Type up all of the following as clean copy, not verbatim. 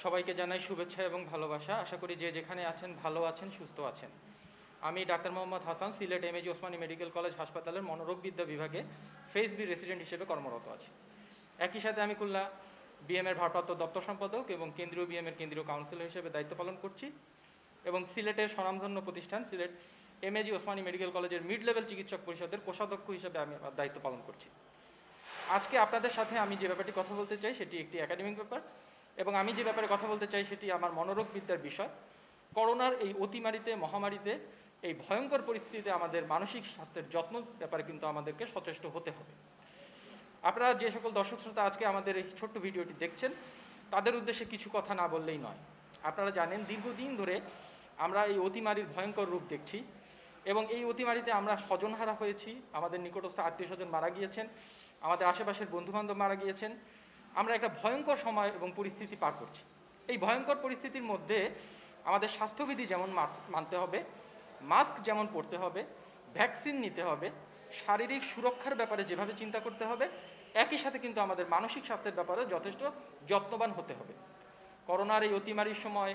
সবাইকে জানাই শুভেচ্ছা এবং ভালোবাসা। আশা করি যে যেখানে আছেন ভালো আছেন, সুস্থ আছেন। আমি doctor Mohammad Hasan, Sylhet MAG Osmani medical college হাসপাতালের মনোরোগবিদ্যা বিভাগে ফেজ বি রেসিডেন্ট হিসেবে কর্মরত আছি। একই সাথে আমি খুলনা বিএমের ভারপ্রাপ্ত দপ্তর সম্পাদক এবং কেন্দ্রীয় বিএমের কেন্দ্রীয় কাউন্সিলর হিসেবে দায়িত্ব পালন করছি এবং সিলেটের স্বনামধন্য প্রতিষ্ঠান সিলেট এমএজি ওসমানী মেডিকেল কলেজের মিড লেভেল চিকিৎসক পরিষদের কোষাধ্যক্ষ হিসেবে আমি দায়িত্ব পালন করছি। আজকে আপনাদের সাথে আমি যে ব্যাপারটি কথা বলতে চাই সেটি একটি একাডেমিক ব্যাপার এবং আমি যে ব্যাপারে কথা বলতে চাই সেটি আমার মনোরোগবিদ্যার বিষয়। করোনার এই অতিমারিতে মহামারীতে এই ভয়ঙ্কর পরিস্থিতিতে আমাদের মানসিক স্বাস্থ্যের যত্ন ব্যাপারে কিন্তু আমাদেরকে সচেষ্ট হতে হবে। আপনারা যে সকল দর্শক শ্রোতা আজকে আমাদের এই ছোট্ট ভিডিওটি দেখছেন তাদের উদ্দেশ্যে কিছু কথা না বললেই নয়। আপনারা জানেন দীর্ঘদিন ধরে আমরা এই অতিমারির ভয়ঙ্কর রূপ দেখছি এবং এই অতিমারিতে আমরা স্বজনহারা হয়েছি, আমাদের নিকটস্থ আত্মীয় স্বজন মারা গিয়েছেন, আমাদের আশেপাশের বন্ধুবান্ধব মারা গিয়েছেন। আমরা একটা ভয়ঙ্কর সময় এবং পরিস্থিতি পার করছি। এই ভয়ঙ্কর পরিস্থিতির মধ্যে আমাদের স্বাস্থ্যবিধি যেমন মানতে হবে, মাস্ক যেমন পরতে হবে, ভ্যাকসিন নিতে হবে, শারীরিক সুরক্ষার ব্যাপারে যেভাবে চিন্তা করতে হবে, একই সাথে কিন্তু আমাদের মানসিক স্বাস্থ্যের ব্যাপারে যথেষ্ট যত্নবান হতে হবে। করোনার এই অতিমারির সময়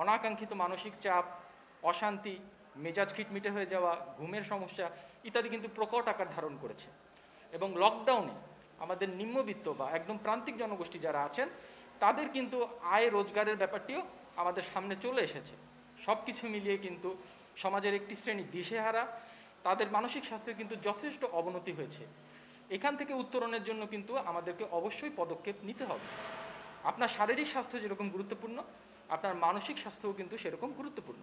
অনাকাঙ্ক্ষিত মানসিক চাপ, অশান্তি, মেজাজ খিটমিটে হয়ে যাওয়া, ঘুমের সমস্যা ইত্যাদি কিন্তু প্রকট আকার ধারণ করেছে এবং লকডাউনে আমাদের নিম্নবিত্ত বা একদম প্রান্তিক জনগোষ্ঠী যারা আছেন তাদের কিন্তু আয় রোজগারের ব্যাপারটিও আমাদের সামনে চলে এসেছে। সব কিছু মিলিয়ে কিন্তু সমাজের একটি শ্রেণী দিশেহারা, তাদের মানসিক স্বাস্থ্যের কিন্তু যথেষ্ট অবনতি হয়েছে। এখান থেকে উত্তরণের জন্য কিন্তু আমাদেরকে অবশ্যই পদক্ষেপ নিতে হবে। আপনার শারীরিক স্বাস্থ্য যেরকম গুরুত্বপূর্ণ, আপনার মানসিক স্বাস্থ্যও কিন্তু সেরকম গুরুত্বপূর্ণ।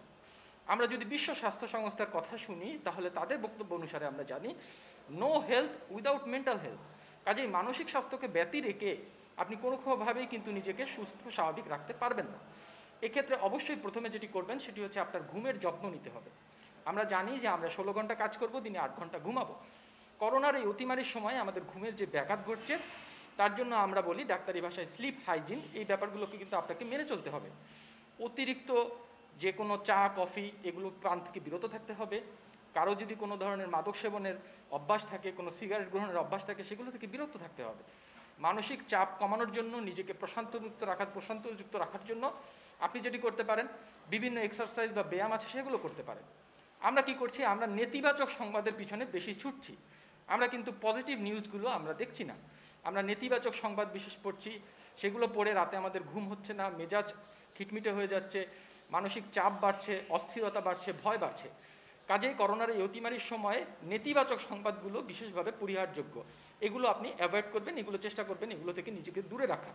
আমরা যদি বিশ্ব স্বাস্থ্য সংস্থার কথা শুনি তাহলে তাদের বক্তব্য অনুসারে আমরা জানি no health without mental health. কাজেই মানসিক স্বাস্থ্যকে ব্যতি রেখে আপনি কোনোভাবেই কিন্তু নিজেকে সুস্থ স্বাভাবিক রাখতে পারবেন না। এক্ষেত্রে অবশ্যই প্রথমে যেটি করবেন সেটি হচ্ছে আপনার ঘুমের যত্ন নিতে হবে। আমরা জানি যে আমরা 16 ঘন্টা কাজ করব, দিনে 8 ঘন্টা ঘুমাবো। করোনার এই অতিমারির সময় আমাদের ঘুমের যে ব্যাঘাত ঘটছে তার জন্য আমরা বলি ডাক্তারি ভাষায় স্লিপ হাইজিন, এই ব্যাপারগুলোকে কিন্তু আপনাকে মেনে চলতে হবে। অতিরিক্ত যে কোনো চা কফি এগুলো পান থেকে বিরত থাকতে হবে। কারো যদি কোনো ধরনের মাদক সেবনের অভ্যাস থাকে, কোনো সিগারেট গ্রহণের অভ্যাস থাকে, সেগুলো থেকে বিরত থাকতে হবে। মানসিক চাপ কমানোর জন্য, নিজেকে প্রশান্তযুক্ত রাখার জন্য আপনি যেটি করতে পারেন, বিভিন্ন এক্সারসাইজ বা ব্যায়াম আছে সেগুলো করতে পারেন। আমরা কি করছি, আমরা নেতিবাচক সংবাদের পিছনে বেশি ছুটছি, আমরা কিন্তু পজিটিভ নিউজগুলো আমরা দেখছি না। আমরা নেতিবাচক সংবাদ বিশেষ পড়ছি, সেগুলো পড়ে রাতে আমাদের ঘুম হচ্ছে না, মেজাজ খিটমিটে হয়ে যাচ্ছে, মানসিক চাপ বাড়ছে, অস্থিরতা বাড়ছে, ভয় বাড়ছে। কাজেই করোনার এই অতিমারির সময়ে নেতিবাচক সংবাদগুলো বিশেষভাবে পরিহারযোগ্য। এগুলো আপনি অ্যাভয়েড করবেন, এগুলো চেষ্টা করবেন এগুলো থেকে নিজেকে দূরে রাখা।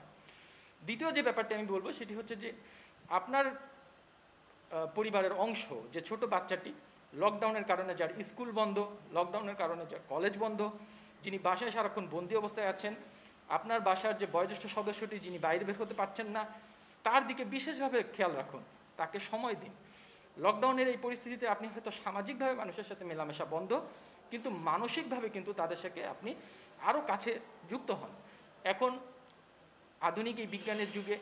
দ্বিতীয় যে ব্যাপারটি আমি বলবো সেটি হচ্ছে যে আপনার পরিবারের অংশ যে ছোট বাচ্চাটি, লকডাউনের কারণে যার স্কুল বন্ধ, লকডাউনের কারণে যার কলেজ বন্ধ, যিনি বাসায় সারাক্ষণ বন্দি অবস্থায় আছেন, আপনার বাসার যে বয়োজ্যেষ্ঠ সদস্যটি যিনি বাইরে বের হতে পারছেন না, তার দিকে বিশেষভাবে খেয়াল রাখুন, তাকে সময় দিন। লকডাউনের এই পরিস্থিতিতে আপনি হয়তো সামাজিকভাবে মানুষের সাথে মেলামেশা বন্ধ, কিন্তু মানসিকভাবে কিন্তু তাদের সাথে আপনি আরও কাছে যুক্ত হন। এখন আধুনিক এই বিজ্ঞানের যুগে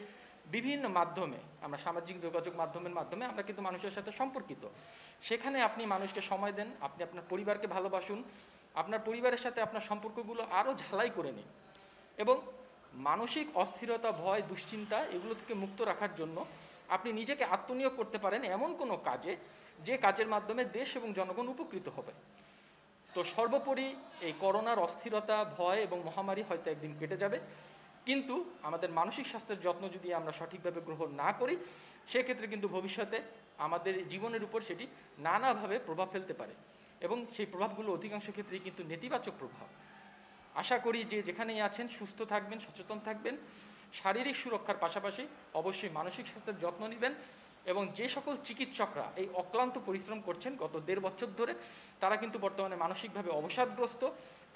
বিভিন্ন মাধ্যমে, আমরা সামাজিক যোগাযোগ মাধ্যমের মাধ্যমে আমরা কিন্তু মানুষের সাথে সম্পর্কিত। সেখানে আপনি মানুষকে সময় দেন, আপনি আপনার পরিবারকে ভালোবাসুন, আপনার পরিবারের সাথে আপনার সম্পর্কগুলো আরও ঝালাই করে নিন এবং মানসিক অস্থিরতা, ভয়, দুশ্চিন্তা এগুলো থেকে মুক্ত রাখার জন্য আপনি নিজেকে আত্মনিয়োগ করতে পারেন এমন কোনো কাজে যে কাজের মাধ্যমে দেশ এবং জনগণ উপকৃত হবে। তো সর্বোপরি এই করোনার অস্থিরতা, ভয় এবং মহামারী হয়তো একদিন কেটে যাবে, কিন্তু আমাদের মানসিক স্বাস্থ্যের যত্ন যদি আমরা সঠিকভাবে গ্রহণ না করি সেক্ষেত্রে কিন্তু ভবিষ্যতে আমাদের জীবনের উপর সেটি নানাভাবে প্রভাব ফেলতে পারে এবং সেই প্রভাবগুলো অধিকাংশ ক্ষেত্রেই কিন্তু নেতিবাচক প্রভাব। আশা করি যে যেখানেই আছেন সুস্থ থাকবেন, সচেতন থাকবেন, শারীরিক সুরক্ষার পাশাপাশি অবশ্যই মানসিক স্বাস্থ্যের যত্ন নেবেন এবং যে সকল চিকিৎসকরা এই অক্লান্ত পরিশ্রম করছেন গত 1.5 বছর ধরে, তারা কিন্তু বর্তমানে মানসিকভাবে অবসাদগ্রস্ত,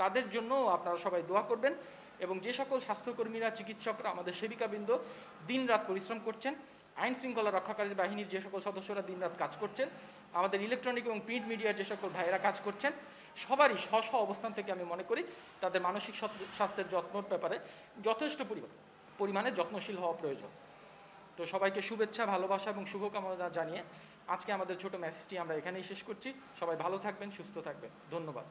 তাদের জন্যও আপনারা সবাই দোয়া করবেন। এবং যে সকল স্বাস্থ্যকর্মীরা, চিকিৎসকরা, আমাদের সেবিকাবৃন্দ দিনরাত পরিশ্রম করছেন, আইন শৃঙ্খলা রক্ষাকারী বাহিনীর যে সকল সদস্যরা দিনরাত কাজ করছেন, আমাদের ইলেকট্রনিক এবং প্রিন্ট মিডিয়ার যে সকল ভাইয়েরা কাজ করছেন, সবারই স্ব স্ব অবস্থান থেকে আমি মনে করি তাদের মানসিক স্বাস্থ্যের যত্নের ব্যাপারে যথেষ্ট পরিমাণে যত্নশীল হওয়া প্রয়োজন। তো সবাইকে শুভেচ্ছা, ভালোবাসা এবং শুভকামনা জানিয়ে আজকে আমাদের ছোট মেসেজটি আমরা এখানেই শেষ করছি। সবাই ভালো থাকবেন, সুস্থ থাকবেন। ধন্যবাদ।